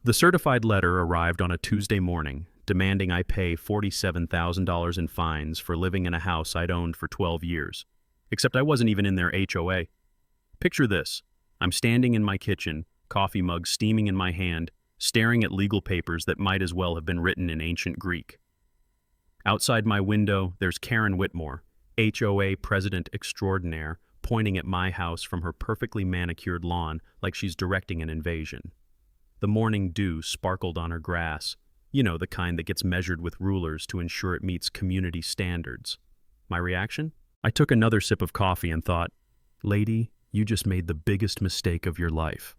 The certified letter arrived on a Tuesday morning, demanding I pay $47,000 in fines for living in a house I'd owned for 12 years. Except I wasn't even in their HOA. Picture this. I'm standing in my kitchen, coffee mug steaming in my hand, staring at legal papers that might as well have been written in ancient Greek. Outside my window, there's Karen Whitmore, HOA President Extraordinaire, pointing at my house from her perfectly manicured lawn like she's directing an invasion. The morning dew sparkled on her grass, you know, the kind that gets measured with rulers to ensure it meets community standards. My reaction? I took another sip of coffee and thought, lady, you just made the biggest mistake of your life.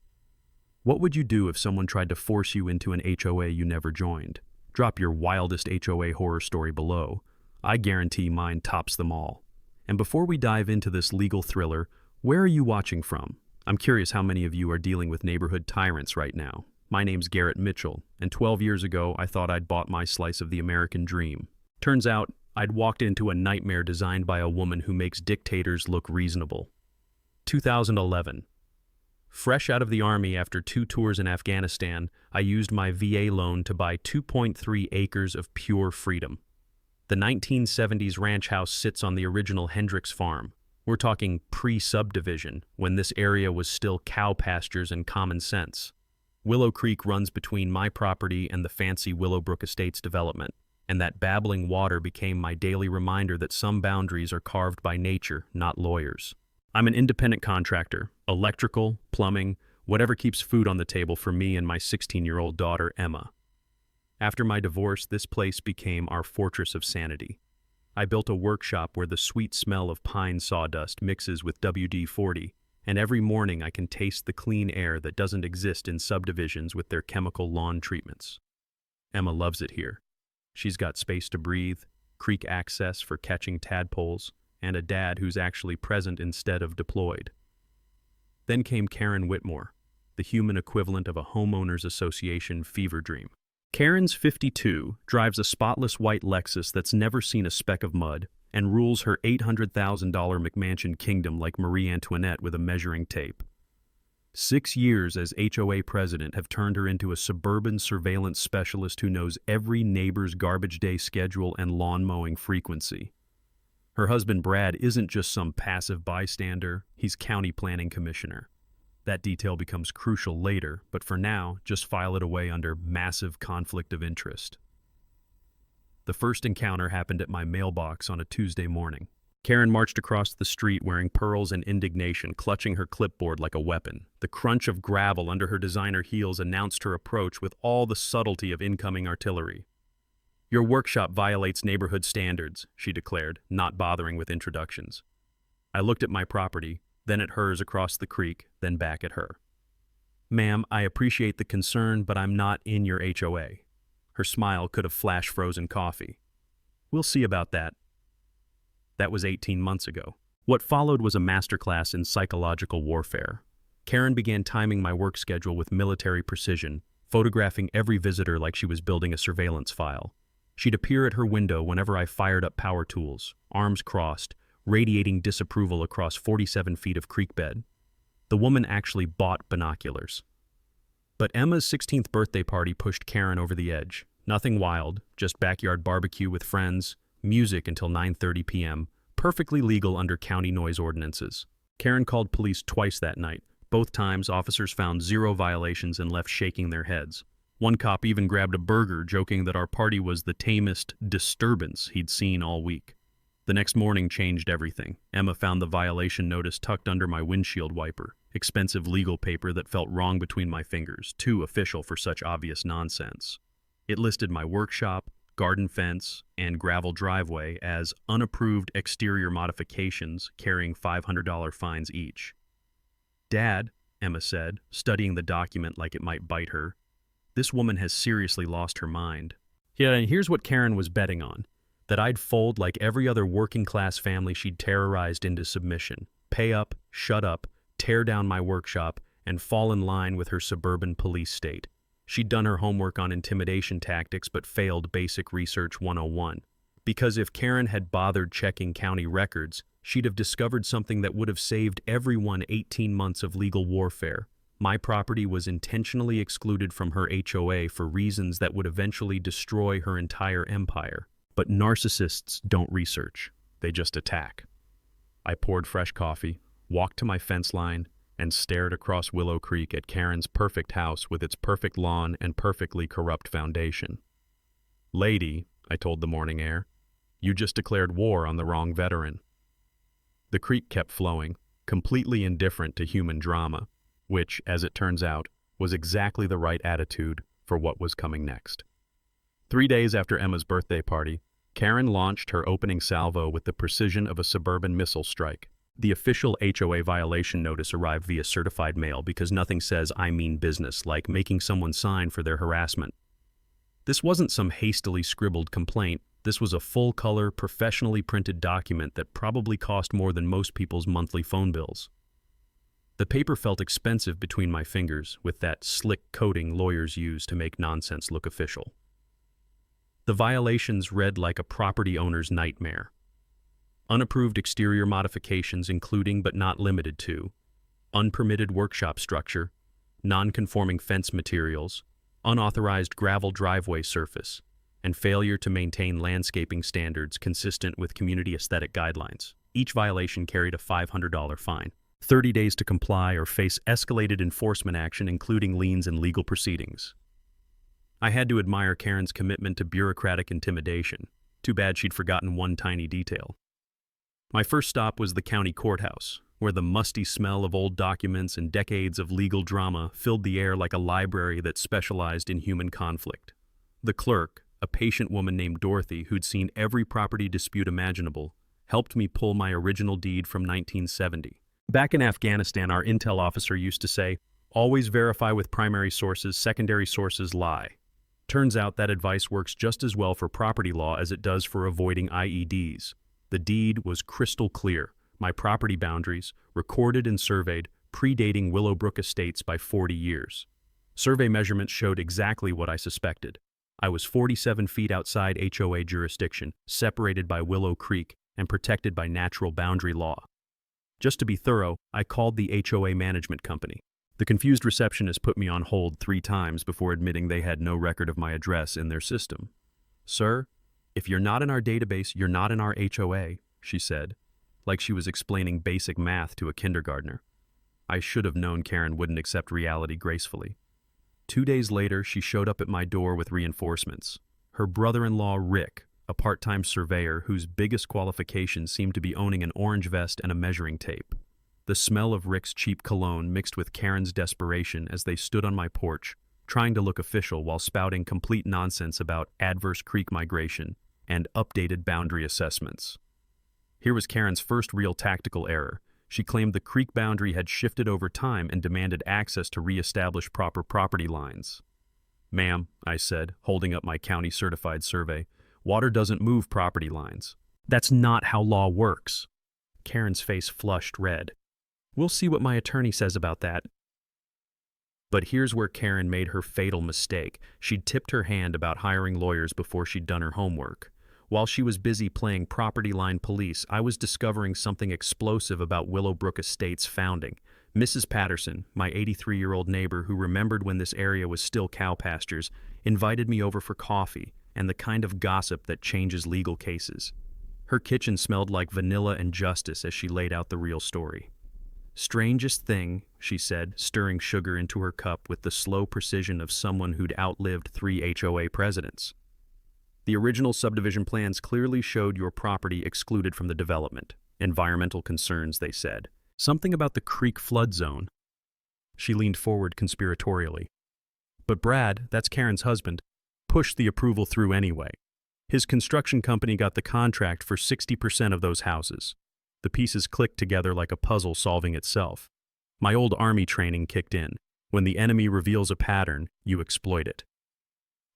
What would you do if someone tried to force you into an HOA you never joined? Drop your wildest HOA horror story below. I guarantee mine tops them all. And before we dive into this legal thriller, where are you watching from? I'm curious how many of you are dealing with neighborhood tyrants right now. My name's Garrett Mitchell, and 12 years ago I thought I'd bought my slice of the American dream. Turns out, I'd walked into a nightmare designed by a woman who makes dictators look reasonable. 2011. Fresh out of the Army after 2 tours in Afghanistan, I used my VA loan to buy 2.3 acres of pure freedom. The 1970s ranch house sits on the original Hendricks farm. We're talking pre-subdivision, when this area was still cow pastures and common sense. Willow Creek runs between my property and the fancy Willowbrook Estates development, and that babbling water became my daily reminder that some boundaries are carved by nature, not lawyers. I'm an independent contractor, electrical, plumbing, whatever keeps food on the table for me and my 16-year-old daughter, Emma. After my divorce, this place became our fortress of sanity. I built a workshop where the sweet smell of pine sawdust mixes with WD-40, and every morning I can taste the clean air that doesn't exist in subdivisions with their chemical lawn treatments. Emma loves it here. She's got space to breathe, creek access for catching tadpoles, and a dad who's actually present instead of deployed. Then came Karen Whitmore, the human equivalent of a homeowners association fever dream. Karen's 52, drives a spotless white Lexus that's never seen a speck of mud, and rules her $800,000 McMansion kingdom like Marie Antoinette with a measuring tape. 6 years as HOA president have turned her into a suburban surveillance specialist who knows every neighbor's garbage day schedule and lawn mowing frequency. Her husband Brad isn't just some passive bystander, he's county planning commissioner. That detail becomes crucial later, but for now, just file it away under massive conflict of interest. The first encounter happened at my mailbox on a Tuesday morning. Karen marched across the street wearing pearls and indignation, clutching her clipboard like a weapon. The crunch of gravel under her designer heels announced her approach with all the subtlety of incoming artillery. "Your workshop violates neighborhood standards," she declared, not bothering with introductions. I looked at my property, then at hers across the creek, then back at her. "Ma'am, I appreciate the concern, but I'm not in your HOA." Her smile could have flash frozen coffee. "We'll see about that." That was 18 months ago. What followed was a masterclass in psychological warfare. Karen began timing my work schedule with military precision, photographing every visitor like she was building a surveillance file. She'd appear at her window whenever I fired up power tools, arms crossed, radiating disapproval across 47 feet of creek bed. The woman actually bought binoculars. But Emma's 16th birthday party pushed Karen over the edge. Nothing wild, just backyard barbecue with friends, music until 9:30 p.m., perfectly legal under county noise ordinances. Karen called police twice that night. Both times, officers found 0 violations and left shaking their heads. One cop even grabbed a burger, joking that our party was the tamest disturbance he'd seen all week. The next morning changed everything. Emma found the violation notice tucked under my windshield wiper, expensive legal paper that felt wrong between my fingers, too official for such obvious nonsense. It listed my workshop, garden fence, and gravel driveway as unapproved exterior modifications carrying $500 fines each. "Dad," Emma said, studying the document like it might bite her, "this woman has seriously lost her mind." Yeah, and here's what Karen was betting on. That I'd fold like every other working-class family she'd terrorized into submission, pay up, shut up, tear down my workshop, and fall in line with her suburban police state. She'd done her homework on intimidation tactics but failed Basic Research 101. Because if Karen had bothered checking county records, she'd have discovered something that would have saved everyone 18 months of legal warfare: My property was intentionally excluded from her HOA for reasons that would eventually destroy her entire empire. But narcissists don't research, they just attack. I poured fresh coffee, walked to my fence line, and stared across Willow Creek at Karen's perfect house with its perfect lawn and perfectly corrupt foundation. "Lady," I told the morning air, "you just declared war on the wrong veteran." The creek kept flowing, completely indifferent to human drama, which, as it turns out, was exactly the right attitude for what was coming next. 3 days after Emma's birthday party, Karen launched her opening salvo with the precision of a suburban missile strike. The official HOA violation notice arrived via certified mail because nothing says "I mean business" like making someone sign for their harassment. This wasn't some hastily scribbled complaint. This was a full-color, professionally printed document that probably cost more than most people's monthly phone bills. The paper felt expensive between my fingers, with that slick coating lawyers use to make nonsense look official. The violations read like a property owner's nightmare. Unapproved exterior modifications including but not limited to unpermitted workshop structure, non-conforming fence materials, unauthorized gravel driveway surface, and failure to maintain landscaping standards consistent with community aesthetic guidelines. Each violation carried a $500 fine, 30 days to comply or face escalated enforcement action including liens and legal proceedings. I had to admire Karen's commitment to bureaucratic intimidation. Too bad she'd forgotten one tiny detail. My first stop was the county courthouse, where the musty smell of old documents and decades of legal drama filled the air like a library that specialized in human conflict. The clerk, a patient woman named Dorothy who'd seen every property dispute imaginable, helped me pull my original deed from 1970. Back in Afghanistan, our intel officer used to say, "Always verify with primary sources, secondary sources lie." Turns out that advice works just as well for property law as it does for avoiding IEDs. The deed was crystal clear. My property boundaries, recorded and surveyed, predating Willowbrook Estates by 40 years. Survey measurements showed exactly what I suspected. I was 47 feet outside HOA jurisdiction, separated by Willow Creek, and protected by natural boundary law. Just to be thorough, I called the HOA management company. The confused receptionist put me on hold 3 times before admitting they had no record of my address in their system. "Sir, if you're not in our database, you're not in our HOA," she said, like she was explaining basic math to a kindergartner. I should have known Karen wouldn't accept reality gracefully. 2 days later, she showed up at my door with reinforcements. Her brother-in-law, Rick, a part-time surveyor whose biggest qualification seemed to be owning an orange vest and a measuring tape. The smell of Rick's cheap cologne mixed with Karen's desperation as they stood on my porch, trying to look official while spouting complete nonsense about adverse creek migration and updated boundary assessments. Here was Karen's first real tactical error. She claimed the creek boundary had shifted over time and demanded access to re-establish proper property lines. "Ma'am," I said, holding up my county-certified survey, "water doesn't move property lines. That's not how law works." Karen's face flushed red. "We'll see what my attorney says about that." But here's where Karen made her fatal mistake. She'd tipped her hand about hiring lawyers before she'd done her homework. While she was busy playing property line police, I was discovering something explosive about Willowbrook Estates' founding. Mrs. Patterson, my 83-year-old neighbor who remembered when this area was still cow pastures, invited me over for coffee and the kind of gossip that changes legal cases. Her kitchen smelled like vanilla and justice as she laid out the real story. "Strangest thing," she said, stirring sugar into her cup with the slow precision of someone who'd outlived 3 HOA presidents. "The original subdivision plans clearly showed your property excluded from the development. Environmental concerns," they said. "Something about the creek flood zone." She leaned forward conspiratorially. "But Brad, that's Karen's husband, pushed the approval through anyway. His construction company got the contract for 60% of those houses. The pieces clicked together like a puzzle solving itself. My old army training kicked in. When the enemy reveals a pattern, you exploit it."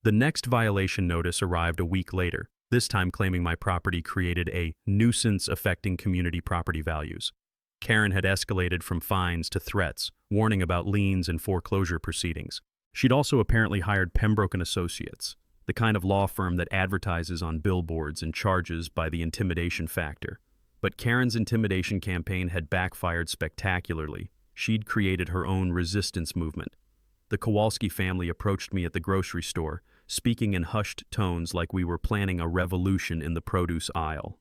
The next violation notice arrived a week later, this time claiming my property created a nuisance affecting community property values. Karen had escalated from fines to threats, warning about liens and foreclosure proceedings. She'd also apparently hired Pembroke and Associates, the kind of law firm that advertises on billboards and charges by the intimidation factor. But Karen's intimidation campaign had backfired spectacularly. She'd created her own resistance movement. The Kowalski family approached me at the grocery store, speaking in hushed tones like we were planning a revolution in the produce aisle.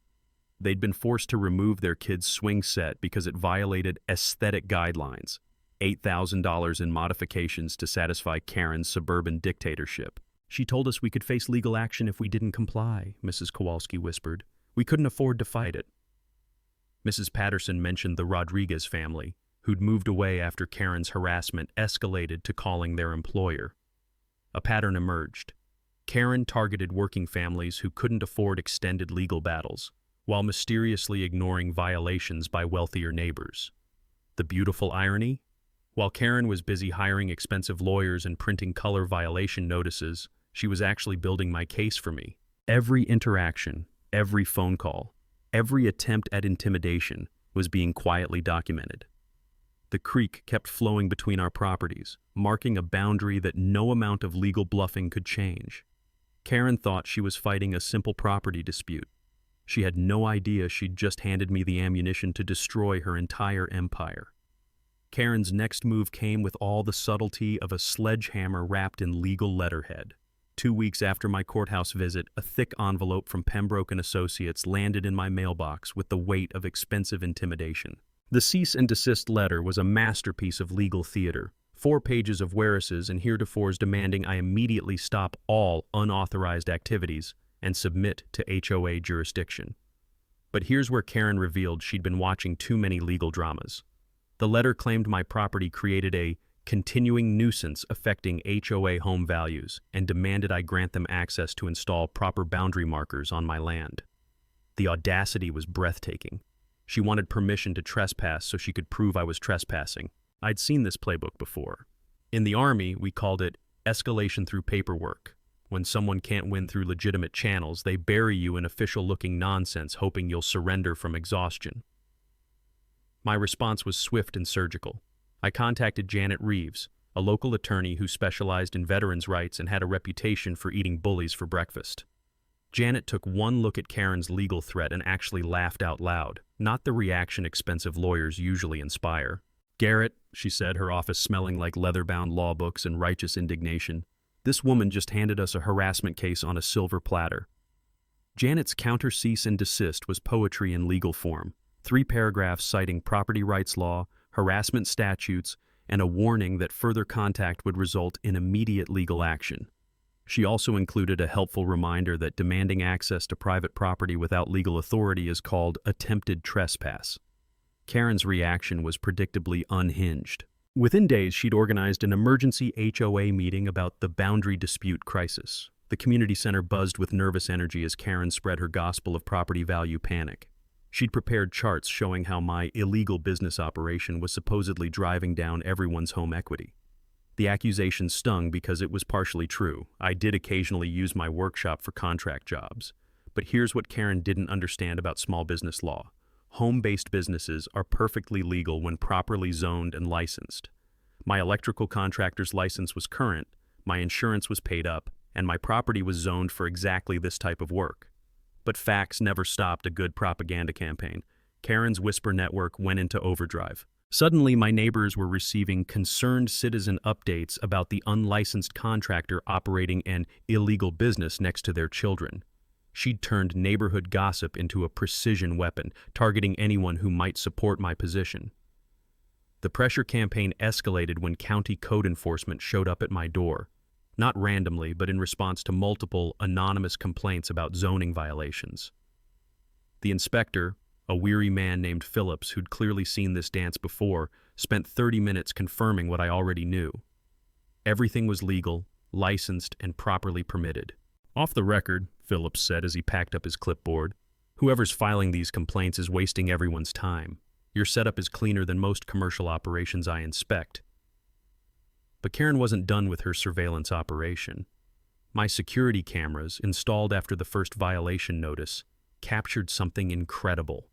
They'd been forced to remove their kid's swing set because it violated aesthetic guidelines, $8,000 in modifications to satisfy Karen's suburban dictatorship. "She told us we could face legal action if we didn't comply," Mrs. Kowalski whispered. "We couldn't afford to fight it." Mrs. Patterson mentioned the Rodriguez family, who'd moved away after Karen's harassment escalated to calling their employer. A pattern emerged. Karen targeted working families who couldn't afford extended legal battles, while mysteriously ignoring violations by wealthier neighbors. The beautiful irony? While Karen was busy hiring expensive lawyers and printing color violation notices, she was actually building my case for me. Every interaction, every phone call, every attempt at intimidation was being quietly documented. The creek kept flowing between our properties, marking a boundary that no amount of legal bluffing could change. Karen thought she was fighting a simple property dispute. She had no idea she'd just handed me the ammunition to destroy her entire empire. Karen's next move came with all the subtlety of a sledgehammer wrapped in legal letterhead. 2 weeks after my courthouse visit, a thick envelope from Pembroke and Associates landed in my mailbox with the weight of expensive intimidation. The cease and desist letter was a masterpiece of legal theater, 4 pages of whereases and heretofores demanding I immediately stop all unauthorized activities and submit to HOA jurisdiction. But here's where Karen revealed she'd been watching too many legal dramas. The letter claimed my property created a continuing nuisance affecting HOA home values and demanded I grant them access to install proper boundary markers on my land. The audacity was breathtaking. She wanted permission to trespass so she could prove I was trespassing. I'd seen this playbook before. In the Army, we called it escalation through paperwork. When someone can't win through legitimate channels, they bury you in official-looking nonsense hoping you'll surrender from exhaustion. My response was swift and surgical. I contacted Janet Reeves, a local attorney who specialized in veterans' rights and had a reputation for eating bullies for breakfast. Janet took one look at Karen's legal threat and actually laughed out loud, not the reaction expensive lawyers usually inspire. "Garrett," she said, her office smelling like leather-bound law books and righteous indignation, "this woman just handed us a harassment case on a silver platter." Janet's counter cease and desist was poetry in legal form. 3 paragraphs citing property rights law, harassment statutes, and a warning that further contact would result in immediate legal action. She also included a helpful reminder that demanding access to private property without legal authority is called attempted trespass. Karen's reaction was predictably unhinged. Within days, she'd organized an emergency HOA meeting about the boundary dispute crisis. The community center buzzed with nervous energy as Karen spread her gospel of property value panic. She'd prepared charts showing how my illegal business operation was supposedly driving down everyone's home equity. The accusation stung because it was partially true. I did occasionally use my workshop for contract jobs. But here's what Karen didn't understand about small business law. Home-based businesses are perfectly legal when properly zoned and licensed. My electrical contractor's license was current, my insurance was paid up, and my property was zoned for exactly this type of work. But facts never stopped a good propaganda campaign. Karen's whisper network went into overdrive. Suddenly, my neighbors were receiving concerned citizen updates about the unlicensed contractor operating an illegal business next to their children. She'd turned neighborhood gossip into a precision weapon, targeting anyone who might support my position. The pressure campaign escalated when county code enforcement showed up at my door. Not randomly, but in response to multiple anonymous complaints about zoning violations. The inspector, a weary man named Phillips who'd clearly seen this dance before, spent 30 minutes confirming what I already knew. Everything was legal, licensed, and properly permitted. "Off the record," Phillips said as he packed up his clipboard, "whoever's filing these complaints is wasting everyone's time. Your setup is cleaner than most commercial operations I inspect." But Karen wasn't done with her surveillance operation. My security cameras, installed after the first violation notice, captured something incredible.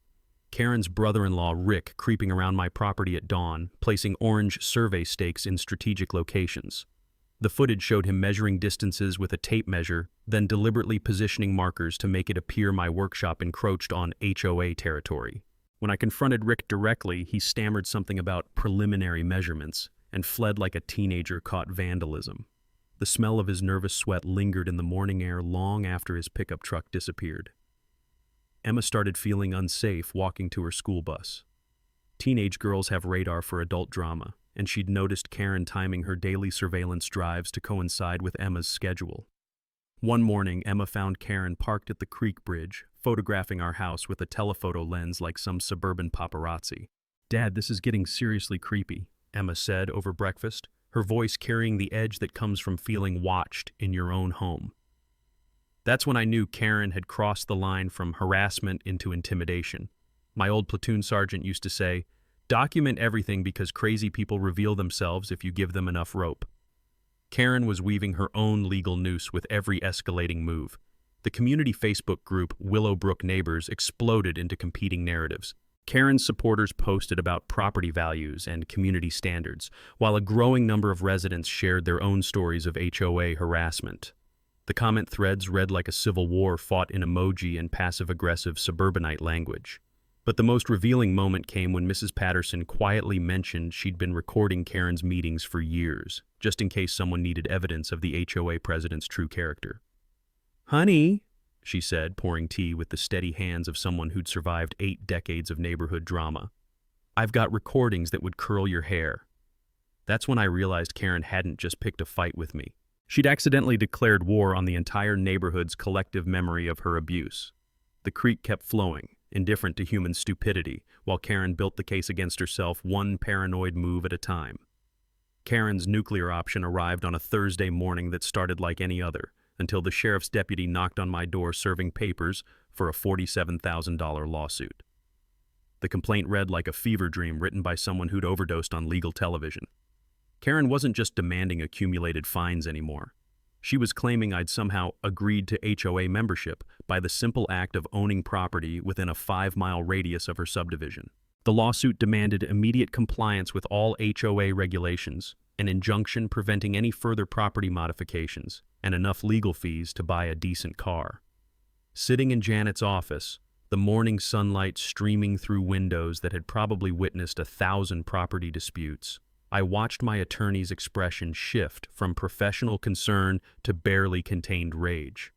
Karen's brother-in-law, Rick, creeping around my property at dawn, placing orange survey stakes in strategic locations. The footage showed him measuring distances with a tape measure, then deliberately positioning markers to make it appear my workshop encroached on HOA territory. When I confronted Rick directly, he stammered something about preliminary measurements and fled like a teenager caught vandalism. The smell of his nervous sweat lingered in the morning air long after his pickup truck disappeared. Emma started feeling unsafe walking to her school bus. Teenage girls have radar for adult drama, and she'd noticed Karen timing her daily surveillance drives to coincide with Emma's schedule. One morning, Emma found Karen parked at the creek bridge, photographing our house with a telephoto lens like some suburban paparazzi. "Dad, this is getting seriously creepy," Emma said over breakfast, her voice carrying the edge that comes from feeling watched in your own home. That's when I knew Karen had crossed the line from harassment into intimidation. My old platoon sergeant used to say, "Document everything because crazy people reveal themselves if you give them enough rope." Karen was weaving her own legal noose with every escalating move. The community Facebook group Willowbrook Neighbors exploded into competing narratives. Karen's supporters posted about property values and community standards, while a growing number of residents shared their own stories of HOA harassment. The comment threads read like a civil war fought in emoji and passive-aggressive suburbanite language. But the most revealing moment came when Mrs. Patterson quietly mentioned she'd been recording Karen's meetings for years, just in case someone needed evidence of the HOA president's true character. "Honey," she said, pouring tea with the steady hands of someone who'd survived 8 decades of neighborhood drama, "I've got recordings that would curl your hair." That's when I realized Karen hadn't just picked a fight with me. She'd accidentally declared war on the entire neighborhood's collective memory of her abuse. The creek kept flowing, indifferent to human stupidity, while Karen built the case against herself one paranoid move at a time. Karen's nuclear option arrived on a Thursday morning that started like any other, until the sheriff's deputy knocked on my door serving papers for a $47,000 lawsuit. The complaint read like a fever dream written by someone who'd overdosed on legal television. Karen wasn't just demanding accumulated fines anymore. She was claiming I'd somehow agreed to HOA membership by the simple act of owning property within a 5-mile radius of her subdivision. The lawsuit demanded immediate compliance with all HOA regulations, an injunction preventing any further property modifications, and enough legal fees to buy a decent car. Sitting in Janet's office, the morning sunlight streaming through windows that had probably witnessed 1,000 property disputes, I watched my attorney's expression shift from professional concern to barely contained rage.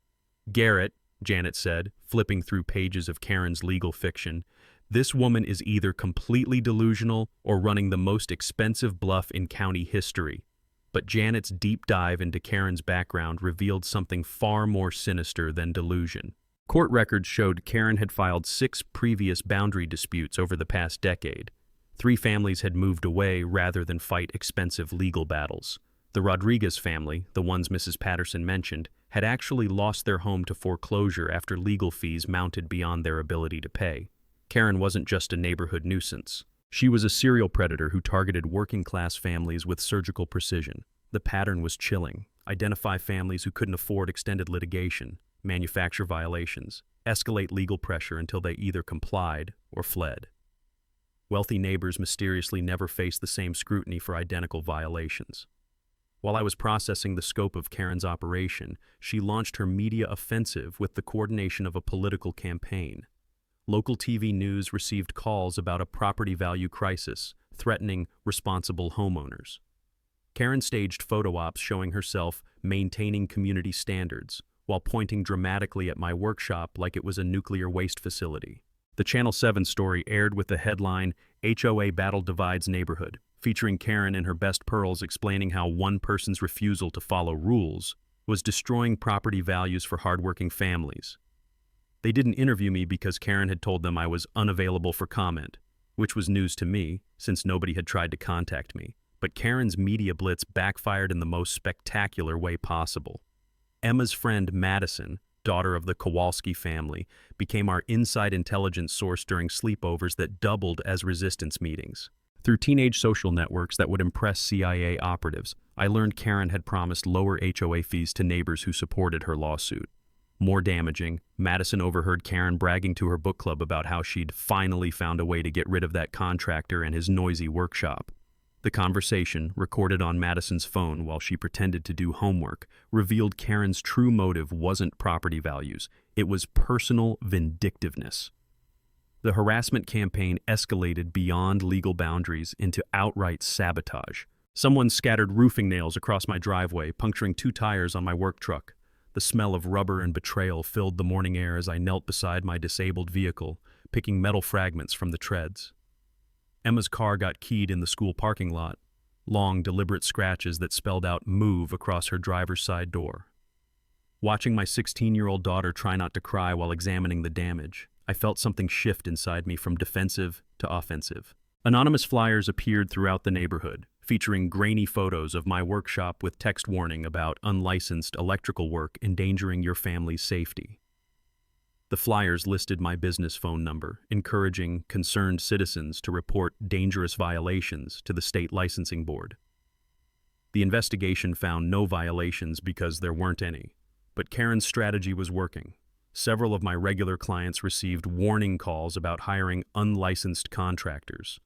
"Garrett," Janet said, flipping through pages of Karen's legal fiction, "this woman is either completely delusional or running the most expensive bluff in county history." But Janet's deep dive into Karen's background revealed something far more sinister than delusion. Court records showed Karen had filed 6 previous boundary disputes over the past decade. 3 families had moved away rather than fight expensive legal battles. The Rodriguez family, the ones Mrs. Patterson mentioned, had actually lost their home to foreclosure after legal fees mounted beyond their ability to pay. Karen wasn't just a neighborhood nuisance. She was a serial predator who targeted working-class families with surgical precision. The pattern was chilling. Identify families who couldn't afford extended litigation, manufacture violations, escalate legal pressure until they either complied or fled. Wealthy neighbors mysteriously never faced the same scrutiny for identical violations. While I was processing the scope of Karen's operation, she launched her media offensive with the coordination of a political campaign. Local TV news received calls about a property value crisis, threatening responsible homeowners. Karen staged photo ops showing herself maintaining community standards, while pointing dramatically at my workshop like it was a nuclear waste facility. The Channel 7 story aired with the headline, "HOA Battle Divides Neighborhood," featuring Karen in her best pearls explaining how one person's refusal to follow rules was destroying property values for hardworking families. They didn't interview me because Karen had told them I was unavailable for comment, which was news to me since nobody had tried to contact me. But Karen's media blitz backfired in the most spectacular way possible. Emma's friend Madison, daughter of the Kowalski family, became our inside intelligence source during sleepovers that doubled as resistance meetings. Through teenage social networks that would impress CIA operatives, I learned Karen had promised lower HOA fees to neighbors who supported her lawsuit. More damaging, Madison overheard Karen bragging to her book club about how she'd finally found a way to get rid of that contractor and his noisy workshop. The conversation, recorded on Madison's phone while she pretended to do homework, revealed Karen's true motive wasn't property values, it was personal vindictiveness. The harassment campaign escalated beyond legal boundaries into outright sabotage. Someone scattered roofing nails across my driveway, puncturing 2 tires on my work truck. The smell of rubber and betrayal filled the morning air as I knelt beside my disabled vehicle, picking metal fragments from the treads. Emma's car got keyed in the school parking lot, long, deliberate scratches that spelled out "move" across her driver's side door. Watching my 16-year-old daughter try not to cry while examining the damage, I felt something shift inside me from defensive to offensive. Anonymous flyers appeared throughout the neighborhood, featuring grainy photos of my workshop with text warning about unlicensed electrical work endangering your family's safety. The flyers listed my business phone number, encouraging concerned citizens to report dangerous violations to the state licensing board. The investigation found no violations because there weren't any, but Karen's strategy was working. Several of my regular clients received warning calls about hiring unlicensed contractors.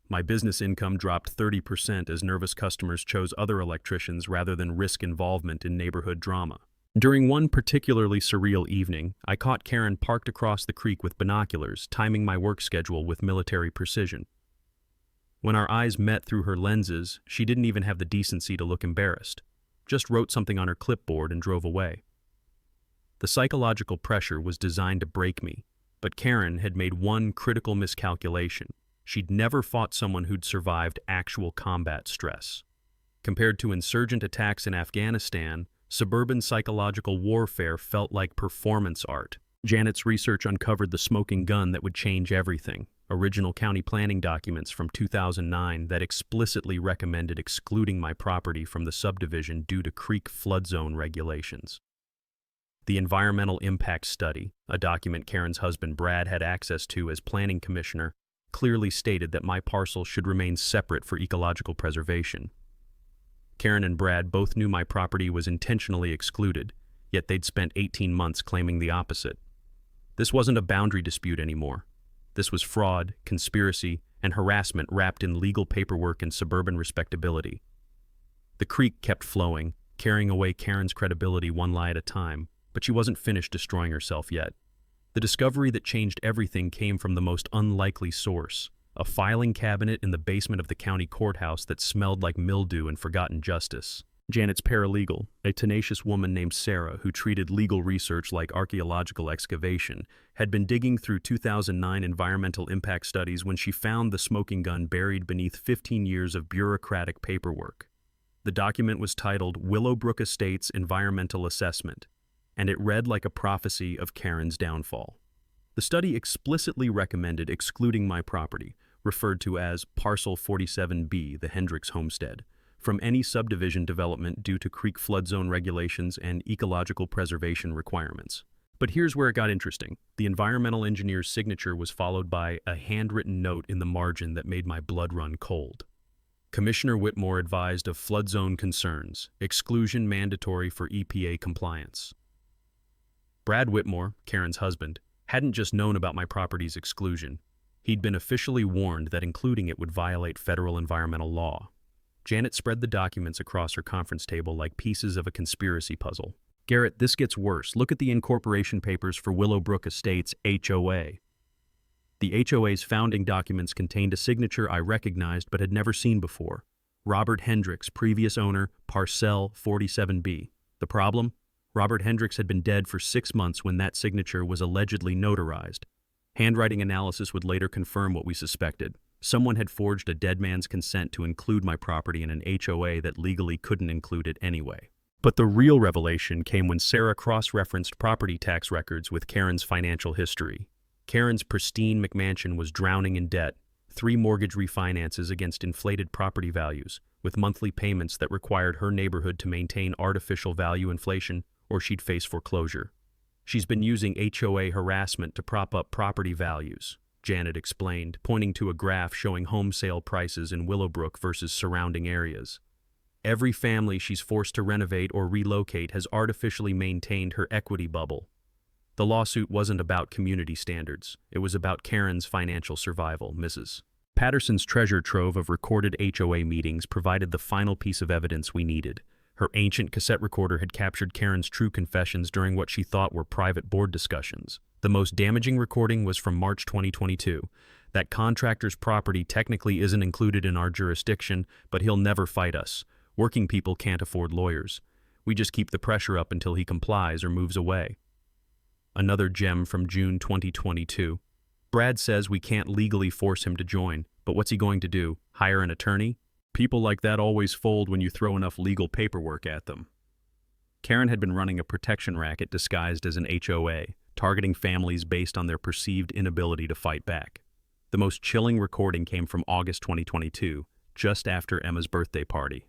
My business income dropped 30% as nervous customers chose other electricians rather than risk involvement in neighborhood drama. During one particularly surreal evening, I caught Karen parked across the creek with binoculars, timing my work schedule with military precision. When our eyes met through her lenses, she didn't even have the decency to look embarrassed, just wrote something on her clipboard and drove away. The psychological pressure was designed to break me, but Karen had made one critical miscalculation. She'd never fought someone who'd survived actual combat stress. Compared to insurgent attacks in Afghanistan, suburban psychological warfare felt like performance art. Janet's research uncovered the smoking gun that would change everything. Original county planning documents from 2009 that explicitly recommended excluding my property from the subdivision due to creek flood zone regulations. The Environmental Impact Study, a document Karen's husband Brad had access to as planning commissioner, clearly stated that my parcel should remain separate for ecological preservation. Karen and Brad both knew my property was intentionally excluded, yet they'd spent 18 months claiming the opposite. This wasn't a boundary dispute anymore. This was fraud, conspiracy, and harassment wrapped in legal paperwork and suburban respectability. The creek kept flowing, carrying away Karen's credibility one lie at a time, but she wasn't finished destroying herself yet. The discovery that changed everything came from the most unlikely source, a filing cabinet in the basement of the county courthouse that smelled like mildew and forgotten justice. Janet's paralegal, a tenacious woman named Sarah who treated legal research like archaeological excavation, had been digging through 2009 environmental impact studies when she found the smoking gun buried beneath 15 years of bureaucratic paperwork. The document was titled Willowbrook Estates Environmental Assessment, and it read like a prophecy of Karen's downfall. The study explicitly recommended excluding my property, referred to as Parcel 47B, the Hendricks homestead, from any subdivision development due to creek flood zone regulations and ecological preservation requirements. But here's where it got interesting. The environmental engineer's signature was followed by a handwritten note in the margin that made my blood run cold. Commissioner Whitmore advised of flood zone concerns, exclusion mandatory for EPA compliance. Brad Whitmore, Karen's husband, hadn't just known about my property's exclusion. He'd been officially warned that including it would violate federal environmental law. Janet spread the documents across her conference table like pieces of a conspiracy puzzle. Garrett, this gets worse. Look at the incorporation papers for Willowbrook Estates HOA. The HOA's founding documents contained a signature I recognized but had never seen before. Robert Hendricks, previous owner, Parcel 47B. The problem? Robert Hendricks had been dead for 6 months when that signature was allegedly notarized. Handwriting analysis would later confirm what we suspected. Someone had forged a dead man's consent to include my property in an HOA that legally couldn't include it anyway. But the real revelation came when Sarah cross-referenced property tax records with Karen's financial history. Karen's pristine McMansion was drowning in debt, 3 mortgage refinances against inflated property values, with monthly payments that required her neighborhood to maintain artificial value inflation or she'd face foreclosure. She's been using HOA harassment to prop up property values, Janet explained, pointing to a graph showing home sale prices in Willowbrook versus surrounding areas. Every family she's forced to renovate or relocate has artificially maintained her equity bubble. The lawsuit wasn't about community standards. It was about Karen's financial survival, Mrs. Patterson's treasure trove of recorded HOA meetings provided the final piece of evidence we needed. Her ancient cassette recorder had captured Karen's true confessions during what she thought were private board discussions. The most damaging recording was from March 2022. That contractor's property technically isn't included in our jurisdiction, but he'll never fight us. Working people can't afford lawyers. We just keep the pressure up until he complies or moves away. Another gem from June 2022. Brad says we can't legally force him to join, but what's he going to do? Hire an attorney? People like that always fold when you throw enough legal paperwork at them. Karen had been running a protection racket disguised as an HOA, targeting families based on their perceived inability to fight back. The most chilling recording came from August 2022, just after Emma's birthday party.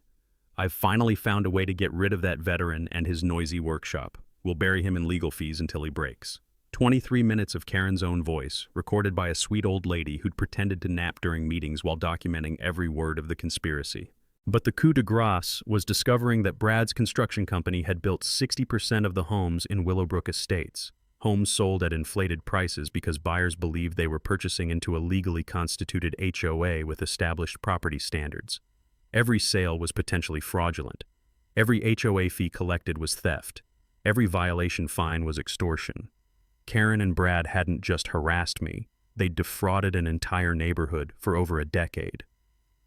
I've finally found a way to get rid of that veteran and his noisy workshop. We'll bury him in legal fees until he breaks. 23 minutes of Karen's own voice, recorded by a sweet old lady who'd pretended to nap during meetings while documenting every word of the conspiracy. But the coup de grace was discovering that Brad's construction company had built 60% of the homes in Willowbrook Estates. Homes sold at inflated prices because buyers believed they were purchasing into a legally constituted HOA with established property standards. Every sale was potentially fraudulent. Every HOA fee collected was theft. Every violation fine was extortion. Karen and Brad hadn't just harassed me, they'd defrauded an entire neighborhood for over a decade.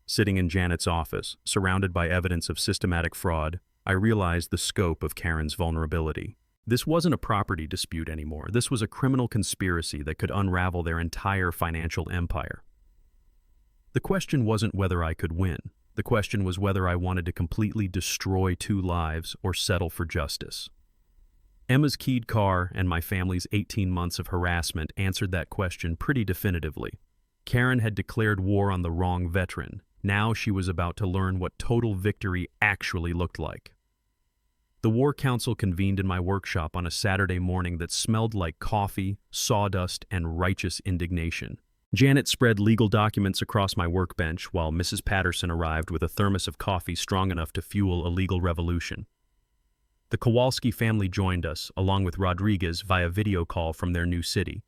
Sitting in Janet's office, surrounded by evidence of systematic fraud, I realized the scope of Karen's vulnerability. This wasn't a property dispute anymore. This was a criminal conspiracy that could unravel their entire financial empire. The question wasn't whether I could win. The question was whether I wanted to completely destroy 2 lives or settle for justice. Emma's keyed car and my family's 18 months of harassment answered that question pretty definitively. Karen had declared war on the wrong veteran. Now she was about to learn what total victory actually looked like. The War Council convened in my workshop on a Saturday morning that smelled like coffee, sawdust, and righteous indignation. Janet spread legal documents across my workbench while Mrs. Patterson arrived with a thermos of coffee strong enough to fuel a legal revolution. The Kowalski family joined us, along with Rodriguez, via video call from their new city,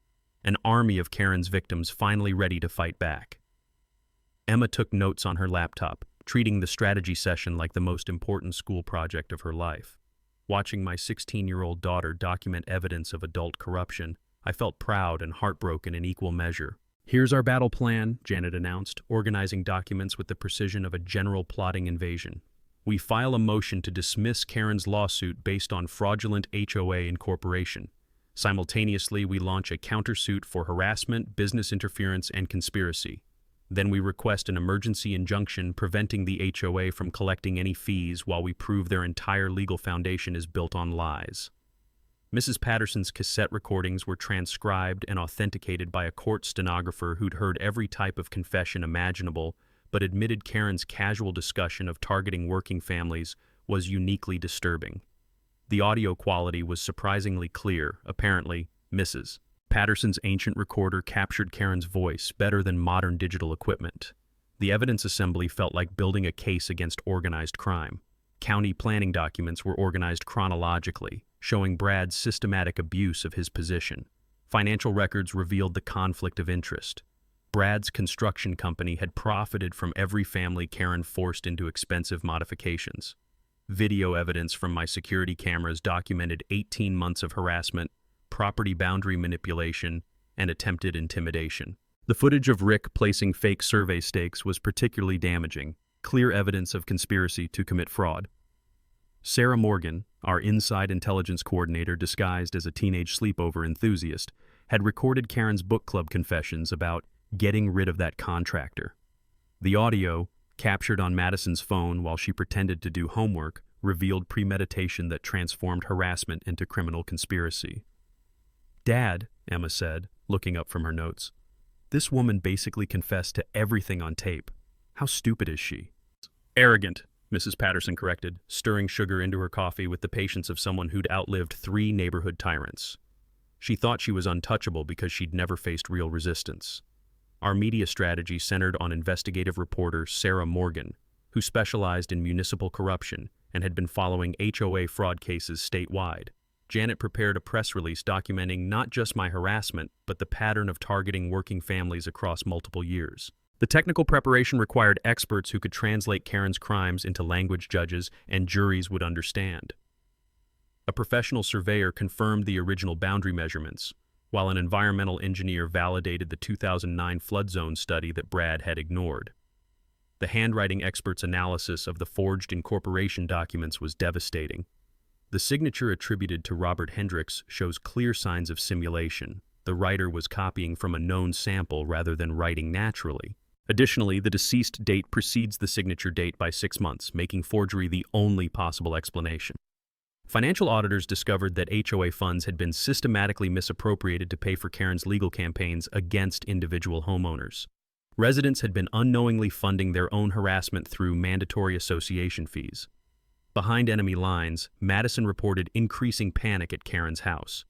an army of Karen's victims finally ready to fight back. Emma took notes on her laptop, treating the strategy session like the most important school project of her life. Watching my 16-year-old daughter document evidence of adult corruption, I felt proud and heartbroken in equal measure. "Here's our battle plan," Janet announced, organizing documents with the precision of a general plotting invasion. "We file a motion to dismiss Karen's lawsuit based on fraudulent HOA incorporation. Simultaneously, we launch a countersuit for harassment, business interference, and conspiracy. Then we request an emergency injunction preventing the HOA from collecting any fees while we prove their entire legal foundation is built on lies." Mrs. Patterson's cassette recordings were transcribed and authenticated by a court stenographer who'd heard every type of confession imaginable, but admitted Karen's casual discussion of targeting working families was uniquely disturbing. The audio quality was surprisingly clear. Apparently, Mrs. Patterson's ancient recorder captured Karen's voice better than modern digital equipment. The evidence assembly felt like building a case against organized crime. County planning documents were organized chronologically, showing Brad's systematic abuse of his position. Financial records revealed the conflict of interest. Brad's construction company had profited from every family Karen forced into expensive modifications. Video evidence from my security cameras documented 18 months of harassment, property boundary manipulation, and attempted intimidation. The footage of Rick placing fake survey stakes was particularly damaging, clear evidence of conspiracy to commit fraud. Sarah Morgan, our inside intelligence coordinator disguised as a teenage sleepover enthusiast, had recorded Karen's book club confessions about getting rid of that contractor. The audio, captured on Madison's phone while she pretended to do homework, revealed premeditation that transformed harassment into criminal conspiracy. "Dad," Emma said, looking up from her notes, "this woman basically confessed to everything on tape. How stupid is she?" "Arrogant," Mrs. Patterson corrected, stirring sugar into her coffee with the patience of someone who'd outlived 3 neighborhood tyrants. She thought she was untouchable because she'd never faced real resistance. Our media strategy centered on investigative reporter Sarah Morgan, who specialized in municipal corruption and had been following HOA fraud cases statewide. Janet prepared a press release documenting not just my harassment, but the pattern of targeting working families across multiple years. The technical preparation required experts who could translate Karen's crimes into language judges and juries would understand. A professional surveyor confirmed the original boundary measurements. while an environmental engineer validated the 2009 flood zone study that Brad had ignored. The handwriting expert's analysis of the forged incorporation documents was devastating. The signature attributed to Robert Hendricks shows clear signs of simulation. The writer was copying from a known sample rather than writing naturally. Additionally, the deceased date precedes the signature date by 6 months, making forgery the only possible explanation. Financial auditors discovered that HOA funds had been systematically misappropriated to pay for Karen's legal campaigns against individual homeowners. Residents had been unknowingly funding their own harassment through mandatory association fees. Behind enemy lines, Madison reported increasing panic at Karen's house.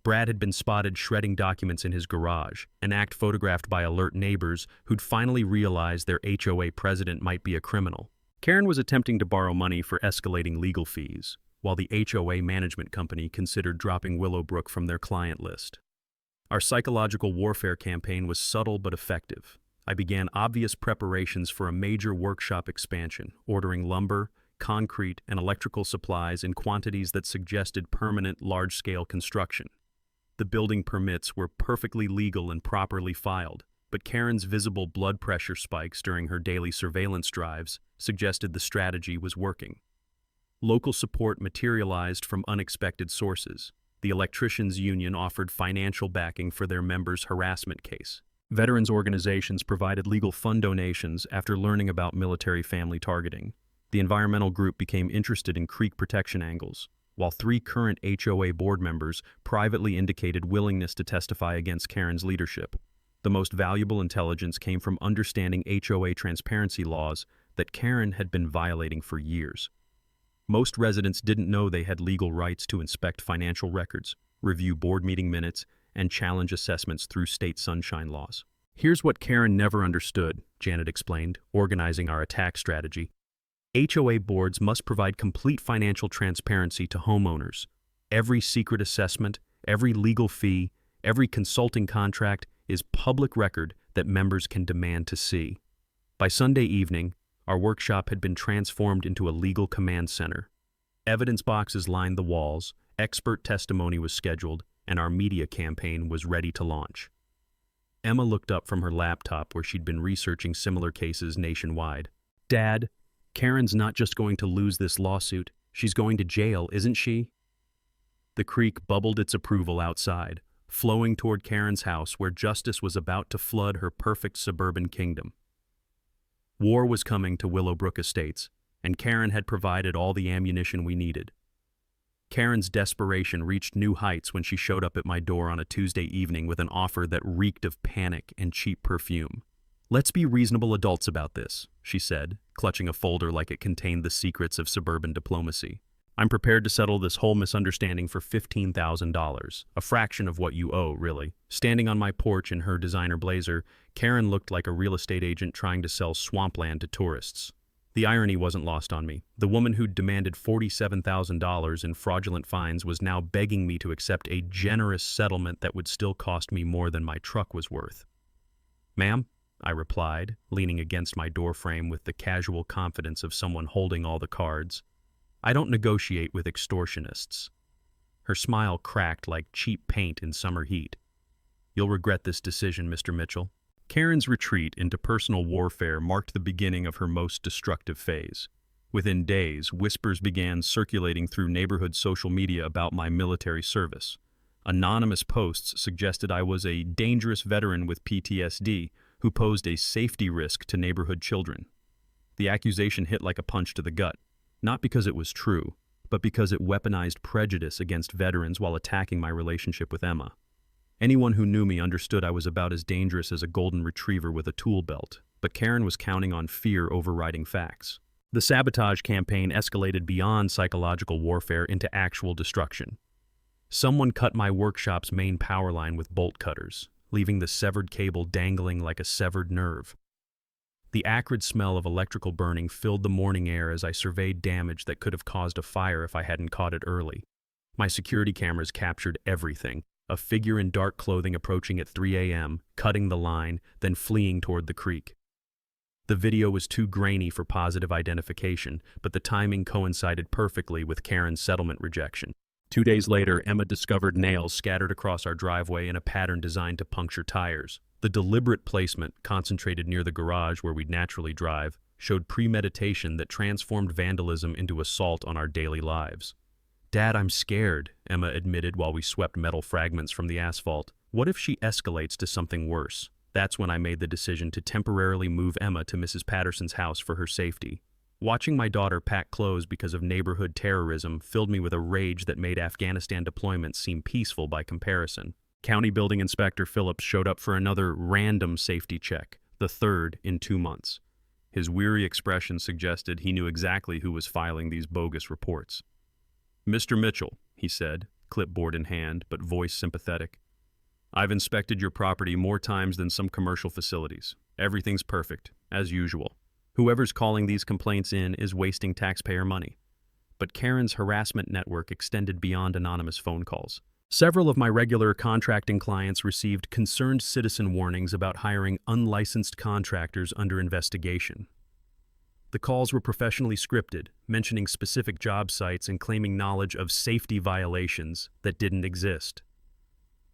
Brad had been spotted shredding documents in his garage, an act photographed by alert neighbors who'd finally realized their HOA president might be a criminal. Karen was attempting to borrow money for escalating legal fees, while the HOA management company considered dropping Willowbrook from their client list. Our psychological warfare campaign was subtle but effective. I began obvious preparations for a major workshop expansion, ordering lumber, concrete, and electrical supplies in quantities that suggested permanent, large-scale construction. The building permits were perfectly legal and properly filed, but Karen's visible blood pressure spikes during her daily surveillance drives suggested the strategy was working. Local support materialized from unexpected sources. The electricians' union offered financial backing for their members' harassment case. Veterans organizations provided legal fund donations after learning about military family targeting. The environmental group became interested in creek protection angles, while 3 current HOA board members privately indicated willingness to testify against Karen's leadership. The most valuable intelligence came from understanding HOA transparency laws that Karen had been violating for years. Most residents didn't know they had legal rights to inspect financial records, review board meeting minutes, and challenge assessments through state sunshine laws. Here's what Karen never understood, Janet explained, organizing our attack strategy. HOA boards must provide complete financial transparency to homeowners. Every secret assessment, every legal fee, every consulting contract is public record that members can demand to see. By Sunday evening, our workshop had been transformed into a legal command center. Evidence boxes lined the walls, expert testimony was scheduled, and our media campaign was ready to launch. Emma looked up from her laptop where she'd been researching similar cases nationwide. "Dad, Karen's not just going to lose this lawsuit, she's going to jail, isn't she?" The creek bubbled its approval outside, flowing toward Karen's house where justice was about to flood her perfect suburban kingdom. War was coming to Willowbrook Estates, and Karen had provided all the ammunition we needed. Karen's desperation reached new heights when she showed up at my door on a Tuesday evening with an offer that reeked of panic and cheap perfume. "Let's be reasonable adults about this," she said, clutching a folder like it contained the secrets of suburban diplomacy. "I'm prepared to settle this whole misunderstanding for $15,000, a fraction of what you owe, really." Standing on my porch in her designer blazer, Karen looked like a real estate agent trying to sell swampland to tourists. The irony wasn't lost on me. The woman who'd demanded $47,000 in fraudulent fines was now begging me to accept a generous settlement that would still cost me more than my truck was worth. "Ma'am," I replied, leaning against my doorframe with the casual confidence of someone holding all the cards, "I don't negotiate with extortionists." Her smile cracked like cheap paint in summer heat. "You'll regret this decision, Mr. Mitchell." Karen's retreat into personal warfare marked the beginning of her most destructive phase. Within days, whispers began circulating through neighborhood social media about my military service. Anonymous posts suggested I was a dangerous veteran with PTSD who posed a safety risk to neighborhood children. The accusation hit like a punch to the gut, not because it was true, but because it weaponized prejudice against veterans while attacking my relationship with Emma. Anyone who knew me understood I was about as dangerous as a golden retriever with a tool belt, but Karen was counting on fear overriding facts. The sabotage campaign escalated beyond psychological warfare into actual destruction. Someone cut my workshop's main power line with bolt cutters, leaving the severed cable dangling like a severed nerve. The acrid smell of electrical burning filled the morning air as I surveyed damage that could have caused a fire if I hadn't caught it early. My security cameras captured everything. A figure in dark clothing approaching at 3 a.m., cutting the line, then fleeing toward the creek. The video was too grainy for positive identification, but the timing coincided perfectly with Karen's settlement rejection. 2 days later, Emma discovered nails scattered across our driveway in a pattern designed to puncture tires. The deliberate placement, concentrated near the garage where we'd naturally drive, showed premeditation that transformed vandalism into assault on our daily lives. "Dad, I'm scared," Emma admitted while we swept metal fragments from the asphalt. "What if she escalates to something worse?" That's when I made the decision to temporarily move Emma to Mrs. Patterson's house for her safety. Watching my daughter pack clothes because of neighborhood terrorism filled me with a rage that made Afghanistan deployments seem peaceful by comparison. County Building Inspector Phillips showed up for another random safety check, the third in 2 months. His weary expression suggested he knew exactly who was filing these bogus reports. "Mr. Mitchell," he said, clipboard in hand, but voice sympathetic. "I've inspected your property more times than some commercial facilities. Everything's perfect, as usual. Whoever's calling these complaints in is wasting taxpayer money." But Karen's harassment network extended beyond anonymous phone calls. Several of my regular contracting clients received concerned citizen warnings about hiring unlicensed contractors under investigation. The calls were professionally scripted, mentioning specific job sites and claiming knowledge of safety violations that didn't exist.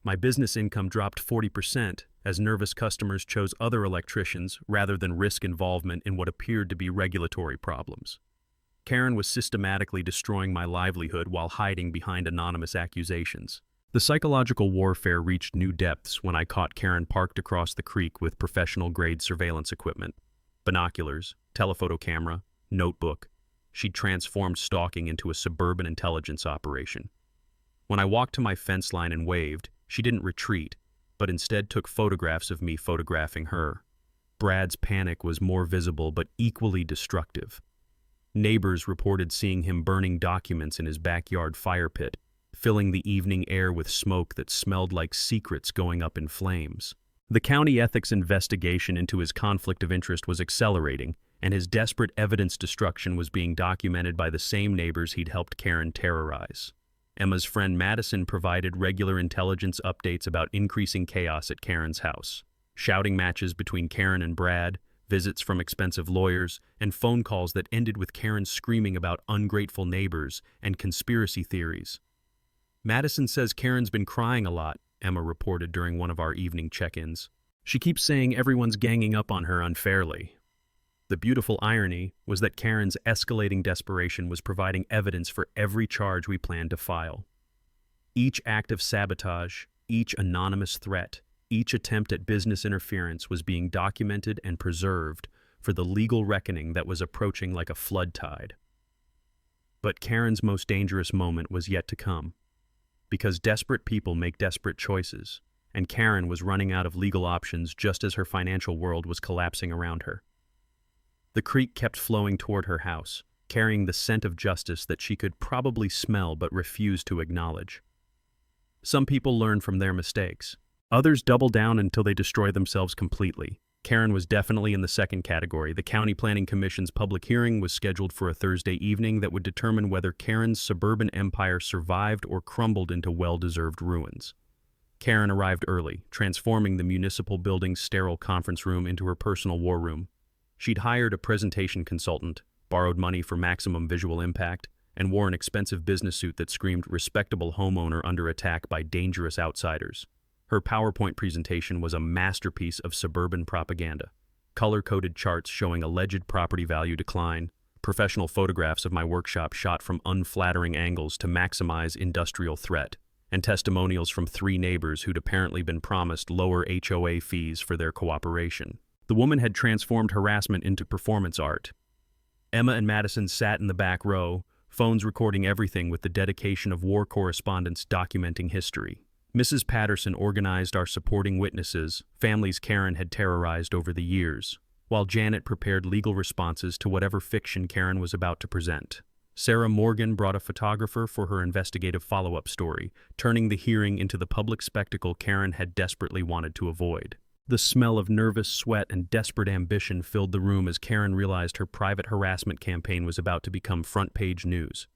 My business income dropped 40% as nervous customers chose other electricians rather than risk involvement in what appeared to be regulatory problems. Karen was systematically destroying my livelihood while hiding behind anonymous accusations. The psychological warfare reached new depths when I caught Karen parked across the creek with professional-grade surveillance equipment. Binoculars, telephoto camera, notebook. She'd transformed stalking into a suburban intelligence operation. When I walked to my fence line and waved, she didn't retreat, but instead took photographs of me photographing her. Brad's panic was more visible but equally destructive. Neighbors reported seeing him burning documents in his backyard fire pit, filling the evening air with smoke that smelled like secrets going up in flames. The county ethics investigation into his conflict of interest was accelerating, and his desperate evidence destruction was being documented by the same neighbors he'd helped Karen terrorize. Emma's friend Madison provided regular intelligence updates about increasing chaos at Karen's house. Shouting matches between Karen and Brad, visits from expensive lawyers, and phone calls that ended with Karen screaming about ungrateful neighbors and conspiracy theories. "Madison says Karen's been crying a lot," Emma reported during one of our evening check-ins. "She keeps saying everyone's ganging up on her unfairly." The beautiful irony was that Karen's escalating desperation was providing evidence for every charge we planned to file. Each act of sabotage, each anonymous threat, each attempt at business interference was being documented and preserved for the legal reckoning that was approaching like a flood tide. But Karen's most dangerous moment was yet to come. Because desperate people make desperate choices, and Karen was running out of legal options just as her financial world was collapsing around her. The creek kept flowing toward her house, carrying the scent of justice that she could probably smell but refused to acknowledge. Some people learn from their mistakes. Others double down until they destroy themselves completely. Karen was definitely in the second category. The County Planning Commission's public hearing was scheduled for a Thursday evening that would determine whether Karen's suburban empire survived or crumbled into well-deserved ruins. Karen arrived early, transforming the municipal building's sterile conference room into her personal war room. She'd hired a presentation consultant, borrowed money for maximum visual impact, and wore an expensive business suit that screamed respectable homeowner under attack by dangerous outsiders. Her PowerPoint presentation was a masterpiece of suburban propaganda. Color-coded charts showing alleged property value decline, professional photographs of my workshop shot from unflattering angles to maximize industrial threat, and testimonials from 3 neighbors who'd apparently been promised lower HOA fees for their cooperation. The woman had transformed harassment into performance art. Emma and Madison sat in the back row, phones recording everything with the dedication of war correspondents documenting history. Mrs. Patterson organized our supporting witnesses, families Karen had terrorized over the years, while Janet prepared legal responses to whatever fiction Karen was about to present. Sarah Morgan brought a photographer for her investigative follow-up story, turning the hearing into the public spectacle Karen had desperately wanted to avoid. The smell of nervous sweat and desperate ambition filled the room as Karen realized her private harassment campaign was about to become front-page news.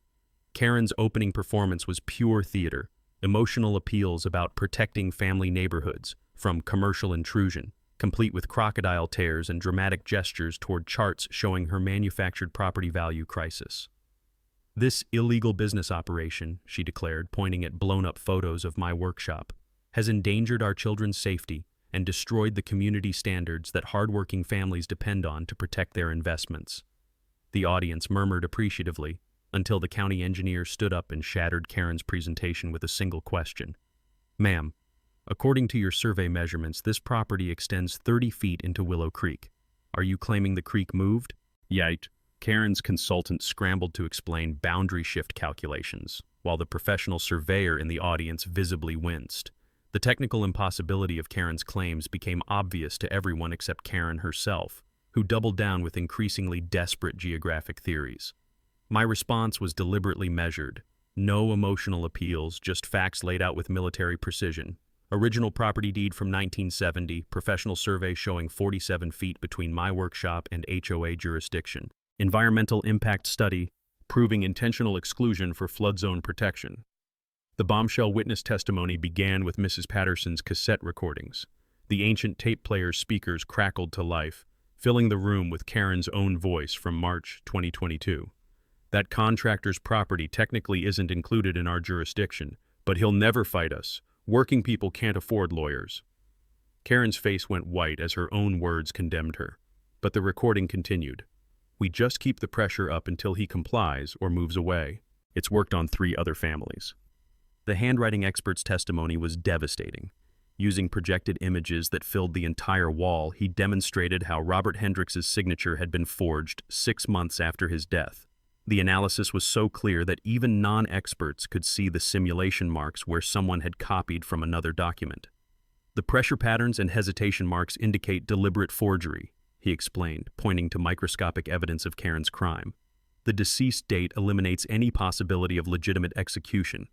Karen's opening performance was pure theater, emotional appeals about protecting family neighborhoods from commercial intrusion, complete with crocodile tears and dramatic gestures toward charts showing her manufactured property value crisis. This illegal business operation, she declared, pointing at blown-up photos of my workshop, has endangered our children's safety and destroyed the community standards that hardworking families depend on to protect their investments. The audience murmured appreciatively until the county engineer stood up and shattered Karen's presentation with a single question. Ma'am, according to your survey measurements, this property extends 30 feet into Willow Creek. Are you claiming the creek moved? Yikes. Karen's consultant scrambled to explain boundary shift calculations, while the professional surveyor in the audience visibly winced. The technical impossibility of Karen's claims became obvious to everyone except Karen herself, who doubled down with increasingly desperate geographic theories. My response was deliberately measured. No emotional appeals, just facts laid out with military precision. Original property deed from 1970, professional survey showing 47 feet between my workshop and HOA jurisdiction. Environmental impact study, proving intentional exclusion for flood zone protection. The bombshell witness testimony began with Mrs. Patterson's cassette recordings. The ancient tape player's speakers crackled to life, filling the room with Karen's own voice from March 2022. That contractor's property technically isn't included in our jurisdiction, but he'll never fight us. Working people can't afford lawyers. Karen's face went white as her own words condemned her. But the recording continued. We just keep the pressure up until he complies or moves away. It's worked on 3 other families. The handwriting expert's testimony was devastating. Using projected images that filled the entire wall, he demonstrated how Robert Hendricks's signature had been forged 6 months after his death. The analysis was so clear that even non-experts could see the simulation marks where someone had copied from another document. The pressure patterns and hesitation marks indicate deliberate forgery, he explained, pointing to microscopic evidence of Karen's crime. The deceased date eliminates any possibility of legitimate execution.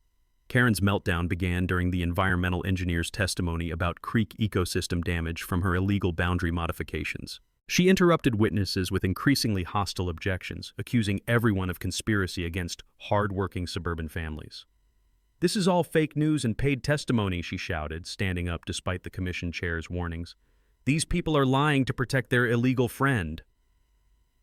Karen's meltdown began during the environmental engineer's testimony about creek ecosystem damage from her illegal boundary modifications. She interrupted witnesses with increasingly hostile objections, accusing everyone of conspiracy against hard-working suburban families. This is all fake news and paid testimony, she shouted, standing up despite the commission chair's warnings. These people are lying to protect their illegal friend.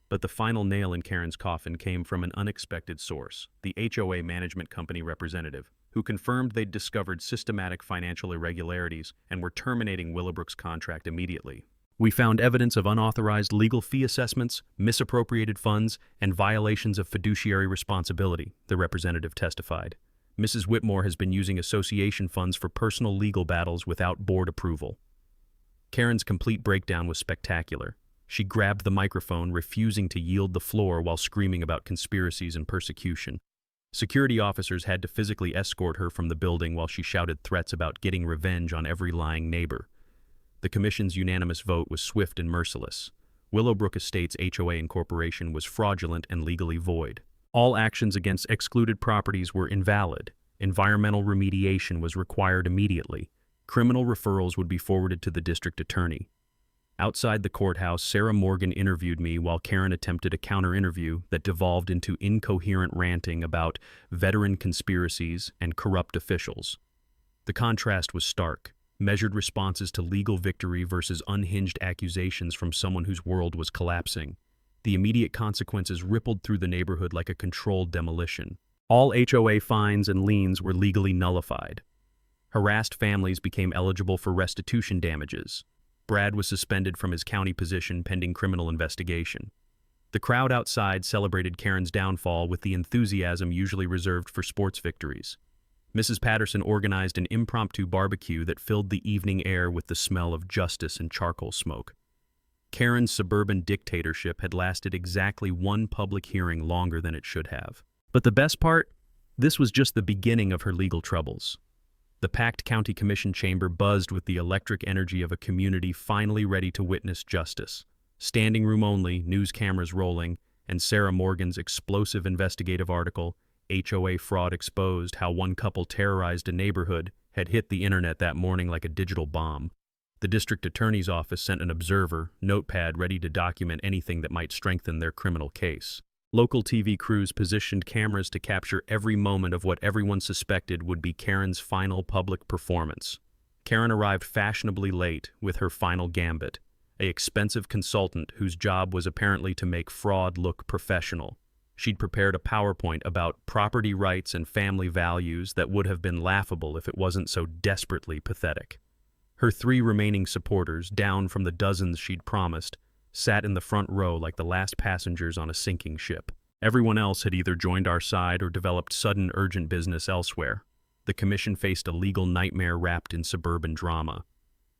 But the final nail in Karen's coffin came from an unexpected source, the HOA management company representative, who confirmed they'd discovered systematic financial irregularities and were terminating Willowbrook's contract immediately. We found evidence of unauthorized legal fee assessments, misappropriated funds, and violations of fiduciary responsibility, the representative testified. Mrs. Whitmore has been using association funds for personal legal battles without board approval. Karen's complete breakdown was spectacular. She grabbed the microphone, refusing to yield the floor while screaming about conspiracies and persecution. Security officers had to physically escort her from the building while she shouted threats about getting revenge on every lying neighbor. The commission's unanimous vote was swift and merciless. Willowbrook Estates HOA Incorporation was fraudulent and legally void. All actions against excluded properties were invalid. Environmental remediation was required immediately. Criminal referrals would be forwarded to the district attorney. Outside the courthouse, Sarah Morgan interviewed me while Karen attempted a counter-interview that devolved into incoherent ranting about veteran conspiracies and corrupt officials. The contrast was stark. Measured responses to legal victory versus unhinged accusations from someone whose world was collapsing. The immediate consequences rippled through the neighborhood like a controlled demolition. All HOA fines and liens were legally nullified. Harassed families became eligible for restitution damages. Brad was suspended from his county position pending criminal investigation. The crowd outside celebrated Karen's downfall with the enthusiasm usually reserved for sports victories. Mrs. Patterson organized an impromptu barbecue that filled the evening air with the smell of justice and charcoal smoke. Karen's suburban dictatorship had lasted exactly 1 public hearing longer than it should have. But the best part? This was just the beginning of her legal troubles. The packed county commission chamber buzzed with the electric energy of a community finally ready to witness justice. Standing room only, news cameras rolling, and Sarah Morgan's explosive investigative article, HOA Fraud Exposed, How One Couple Terrorized a Neighborhood, had hit the internet that morning like a digital bomb. The district attorney's office sent an observer, notepad ready to document anything that might strengthen their criminal case. Local TV crews positioned cameras to capture every moment of what everyone suspected would be Karen's final public performance. Karen arrived fashionably late with her final gambit, an expensive consultant whose job was apparently to make fraud look professional. She'd prepared a PowerPoint about property rights and family values that would have been laughable if it wasn't so desperately pathetic. Her 3 remaining supporters, down from the dozens she'd promised, sat in the front row like the last passengers on a sinking ship. Everyone else had either joined our side or developed sudden urgent business elsewhere. The commission faced a legal nightmare wrapped in suburban drama.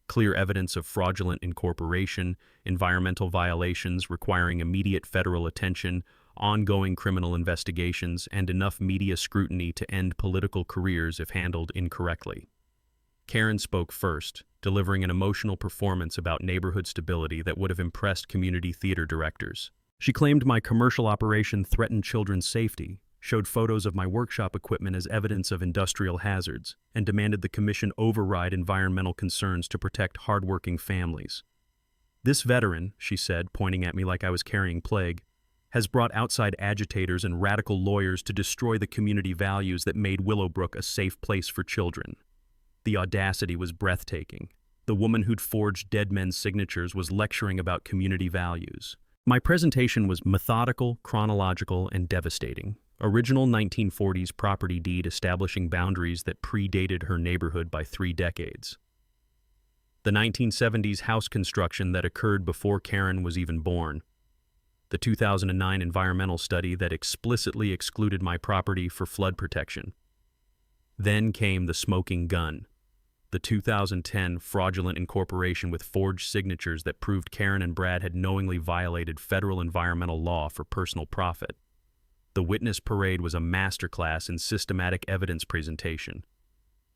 Clear evidence of fraudulent incorporation, environmental violations requiring immediate federal attention, ongoing criminal investigations, and enough media scrutiny to end political careers if handled incorrectly. Karen spoke first, delivering an emotional performance about neighborhood stability that would have impressed community theater directors. She claimed my commercial operation threatened children's safety, showed photos of my workshop equipment as evidence of industrial hazards, and demanded the commission override environmental concerns to protect hardworking families. This veteran, she said, pointing at me like I was carrying plague, has brought outside agitators and radical lawyers to destroy the community values that made Willowbrook a safe place for children. The audacity was breathtaking. The woman who'd forged dead men's signatures was lecturing about community values. My presentation was methodical, chronological, and devastating. Original 1940s property deed establishing boundaries that predated her neighborhood by 3 decades. The 1970s house construction that occurred before Karen was even born. The 2009 environmental study that explicitly excluded my property for flood protection. Then came the smoking gun. The 2010 fraudulent incorporation with forged signatures that proved Karen and Brad had knowingly violated federal environmental law for personal profit. The witness parade was a masterclass in systematic evidence presentation.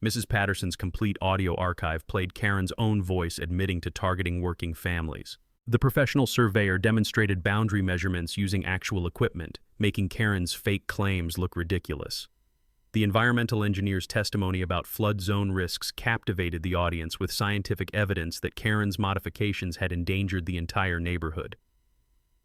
Mrs. Patterson's complete audio archive played Karen's own voice admitting to targeting working families. The professional surveyor demonstrated boundary measurements using actual equipment, making Karen's fake claims look ridiculous. The environmental engineer's testimony about flood zone risks captivated the audience with scientific evidence that Karen's modifications had endangered the entire neighborhood.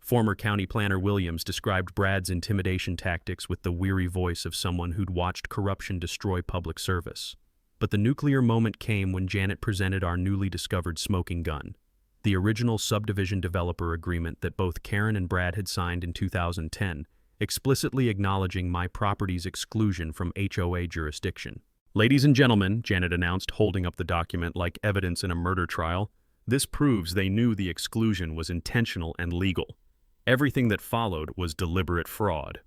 Former County Planner Williams described Brad's intimidation tactics with the weary voice of someone who'd watched corruption destroy public service. But the nuclear moment came when Janet presented our newly discovered smoking gun, the original subdivision developer agreement that both Karen and Brad had signed in 2010, explicitly acknowledging my property's exclusion from HOA jurisdiction. "Ladies and gentlemen," Janet announced, holding up the document like evidence in a murder trial, "this proves they knew the exclusion was intentional and legal. Everything that followed was deliberate fraud."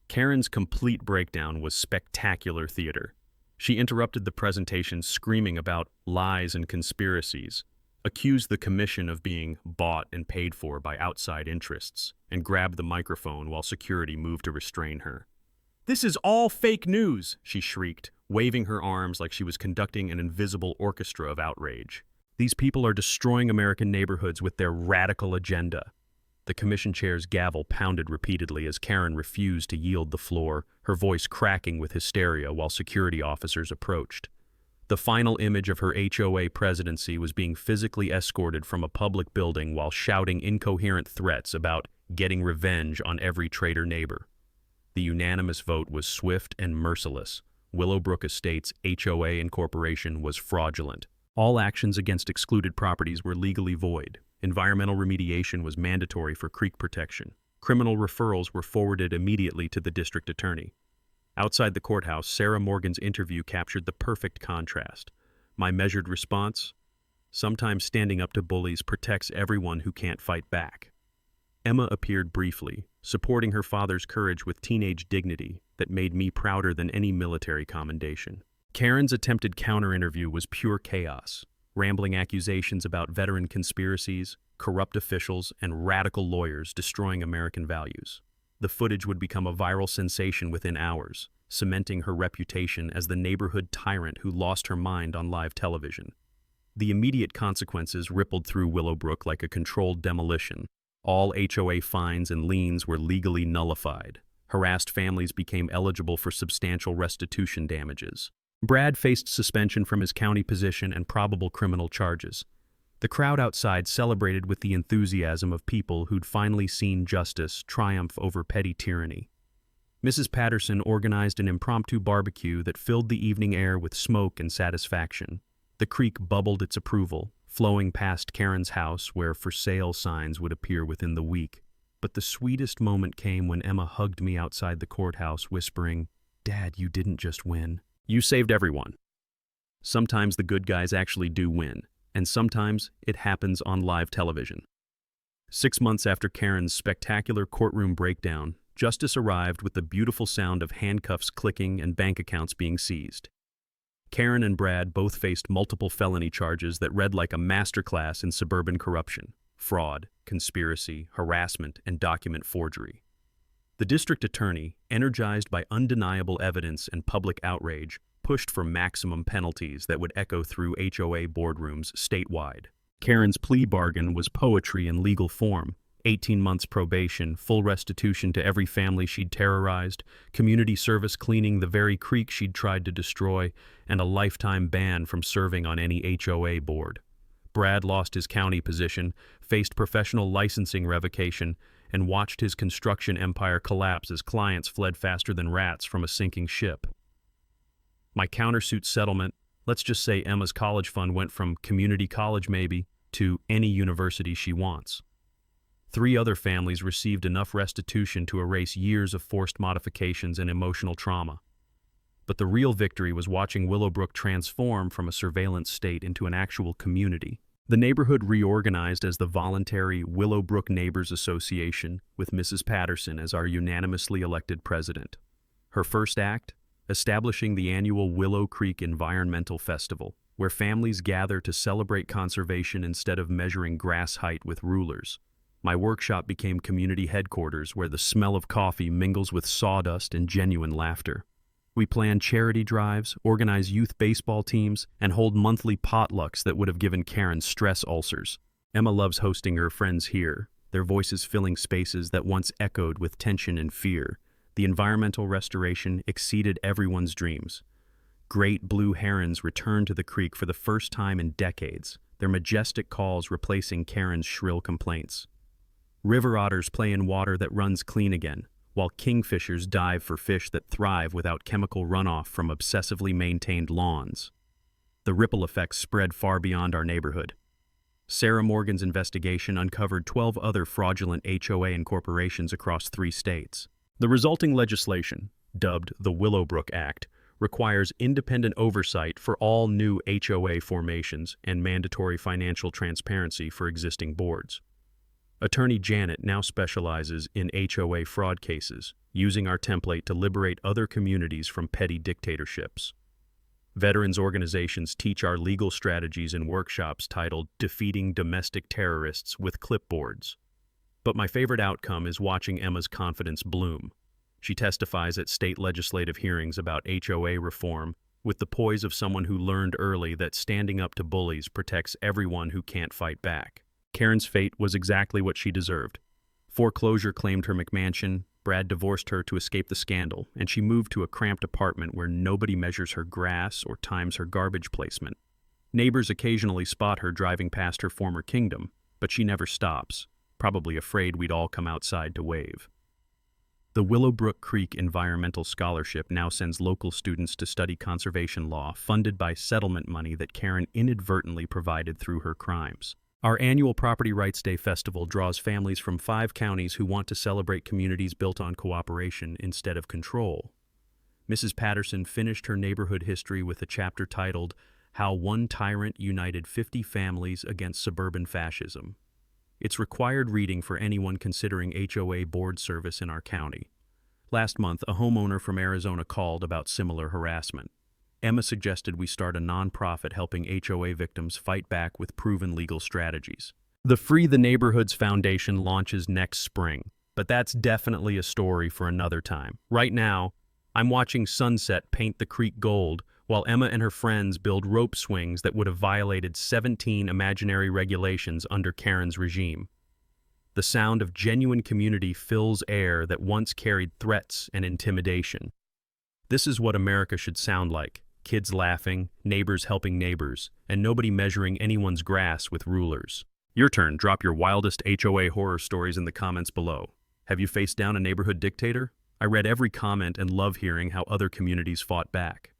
Karen's complete breakdown was spectacular theater. She interrupted the presentation screaming about lies and conspiracies, accused the commission of being bought and paid for by outside interests, and grabbed the microphone while security moved to restrain her. "This is all fake news," she shrieked, waving her arms like she was conducting an invisible orchestra of outrage. "These people are destroying American neighborhoods with their radical agenda." The commission chair's gavel pounded repeatedly as Karen refused to yield the floor, her voice cracking with hysteria while security officers approached. The final image of her HOA presidency was being physically escorted from a public building while shouting incoherent threats about getting revenge on every traitor neighbor. The unanimous vote was swift and merciless. Willowbrook Estates HOA incorporation was fraudulent. All actions against excluded properties were legally void. Environmental remediation was mandatory for creek protection. Criminal referrals were forwarded immediately to the district attorney. Outside the courthouse, Sarah Morgan's interview captured the perfect contrast. My measured response: "Sometimes standing up to bullies protects everyone who can't fight back." Emma appeared briefly, supporting her father's courage with teenage dignity that made me prouder than any military commendation. Karen's attempted counter-interview was pure chaos. Rambling accusations about veteran conspiracies, corrupt officials, and radical lawyers destroying American values. The footage would become a viral sensation within hours, cementing her reputation as the neighborhood tyrant who lost her mind on live television. The immediate consequences rippled through Willowbrook like a controlled demolition. All HOA fines and liens were legally nullified. Harassed families became eligible for substantial restitution damages. Brad faced suspension from his county position and probable criminal charges. The crowd outside celebrated with the enthusiasm of people who'd finally seen justice triumph over petty tyranny. Mrs. Patterson organized an impromptu barbecue that filled the evening air with smoke and satisfaction. The creek bubbled its approval, flowing past Karen's house where for sale signs would appear within the week. But the sweetest moment came when Emma hugged me outside the courthouse, whispering, "Dad, you didn't just win. You saved everyone." Sometimes the good guys actually do win, and sometimes it happens on live television. 6 months after Karen's spectacular courtroom breakdown, justice arrived with the beautiful sound of handcuffs clicking and bank accounts being seized. Karen and Brad both faced multiple felony charges that read like a masterclass in suburban corruption: fraud, conspiracy, harassment, and document forgery. The district attorney, energized by undeniable evidence and public outrage, pushed for maximum penalties that would echo through HOA boardrooms statewide. Karen's plea bargain was poetry in legal form: 18 months probation, full restitution to every family she'd terrorized, community service cleaning the very creek she'd tried to destroy, and a lifetime ban from serving on any HOA board. Brad lost his county position, faced professional licensing revocation, and watched his construction empire collapse as clients fled faster than rats from a sinking ship. My countersuit settlement, let's just say Emma's college fund went from community college maybe to any university she wants. 3 other families received enough restitution to erase years of forced modifications and emotional trauma. But the real victory was watching Willowbrook transform from a surveillance state into an actual community. The neighborhood reorganized as the voluntary Willowbrook Neighbors Association, with Mrs. Patterson as our unanimously elected president. Her first act? Establishing the annual Willow Creek Environmental Festival, where families gather to celebrate conservation instead of measuring grass height with rulers. My workshop became community headquarters, where the smell of coffee mingles with sawdust and genuine laughter. We plan charity drives, organize youth baseball teams, and hold monthly potlucks that would have given Karen stress ulcers. Emma loves hosting her friends here, their voices filling spaces that once echoed with tension and fear. The environmental restoration exceeded everyone's dreams. Great blue herons returned to the creek for the first time in decades, their majestic calls replacing Karen's shrill complaints. River otters play in water that runs clean again, while kingfishers dive for fish that thrive without chemical runoff from obsessively maintained lawns. The ripple effects spread far beyond our neighborhood. Sarah Morgan's investigation uncovered 12 other fraudulent HOA incorporations across 3 states. The resulting legislation, dubbed the Willowbrook Act, requires independent oversight for all new HOA formations and mandatory financial transparency for existing boards. Attorney Janet now specializes in HOA fraud cases, using our template to liberate other communities from petty dictatorships. Veterans organizations teach our legal strategies in workshops titled "Defeating Domestic Terrorists with Clipboards." But my favorite outcome is watching Emma's confidence bloom. She testifies at state legislative hearings about HOA reform with the poise of someone who learned early that standing up to bullies protects everyone who can't fight back. Karen's fate was exactly what she deserved. Foreclosure claimed her McMansion, Brad divorced her to escape the scandal, and she moved to a cramped apartment where nobody measures her grass or times her garbage placement. Neighbors occasionally spot her driving past her former kingdom, but she never stops, probably afraid we'd all come outside to wave. The Willowbrook Creek Environmental Scholarship now sends local students to study conservation law, funded by settlement money that Karen inadvertently provided through her crimes. Our annual Property Rights Day festival draws families from 5 counties who want to celebrate communities built on cooperation instead of control. Mrs. Patterson finished her neighborhood history with a chapter titled "How One Tyrant United 50 Families Against Suburban Fascism." It's required reading for anyone considering HOA board service in our county. Last month, a homeowner from Arizona called about similar harassment. Emma suggested we start a nonprofit helping HOA victims fight back with proven legal strategies. The Free the Neighborhoods Foundation launches next spring, but that's definitely a story for another time. Right now, I'm watching sunset paint the creek gold while Emma and her friends build rope swings that would have violated 17 imaginary regulations under Karen's regime. The sound of genuine community fills air that once carried threats and intimidation. This is what America should sound like: kids laughing, neighbors helping neighbors, and nobody measuring anyone's grass with rulers. Your turn. Drop your wildest HOA horror stories in the comments below. Have you faced down a neighborhood dictator? I read every comment and love hearing how other communities fought back.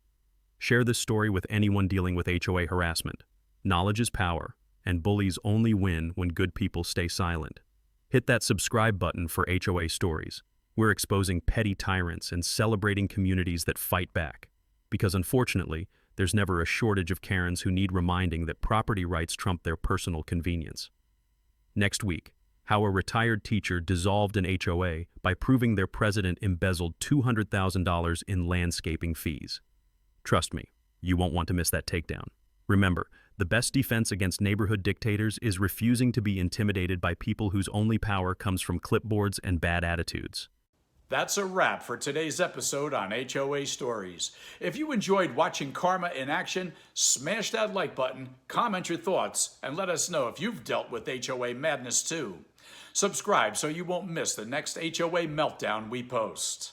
Share this story with anyone dealing with HOA harassment. Knowledge is power, and bullies only win when good people stay silent. Hit that subscribe button for HOA Stories. We're exposing petty tyrants and celebrating communities that fight back. Because unfortunately, there's never a shortage of Karens who need reminding that property rights trump their personal convenience. Next week, how a retired teacher dissolved an HOA by proving their president embezzled $200,000 in landscaping fees. Trust me, you won't want to miss that takedown. Remember, the best defense against neighborhood dictators is refusing to be intimidated by people whose only power comes from clipboards and bad attitudes. That's a wrap for today's episode on HOA Stories. If you enjoyed watching Karma in action, smash that like button, comment your thoughts, and let us know if you've dealt with HOA madness too. Subscribe so you won't miss the next HOA meltdown we post.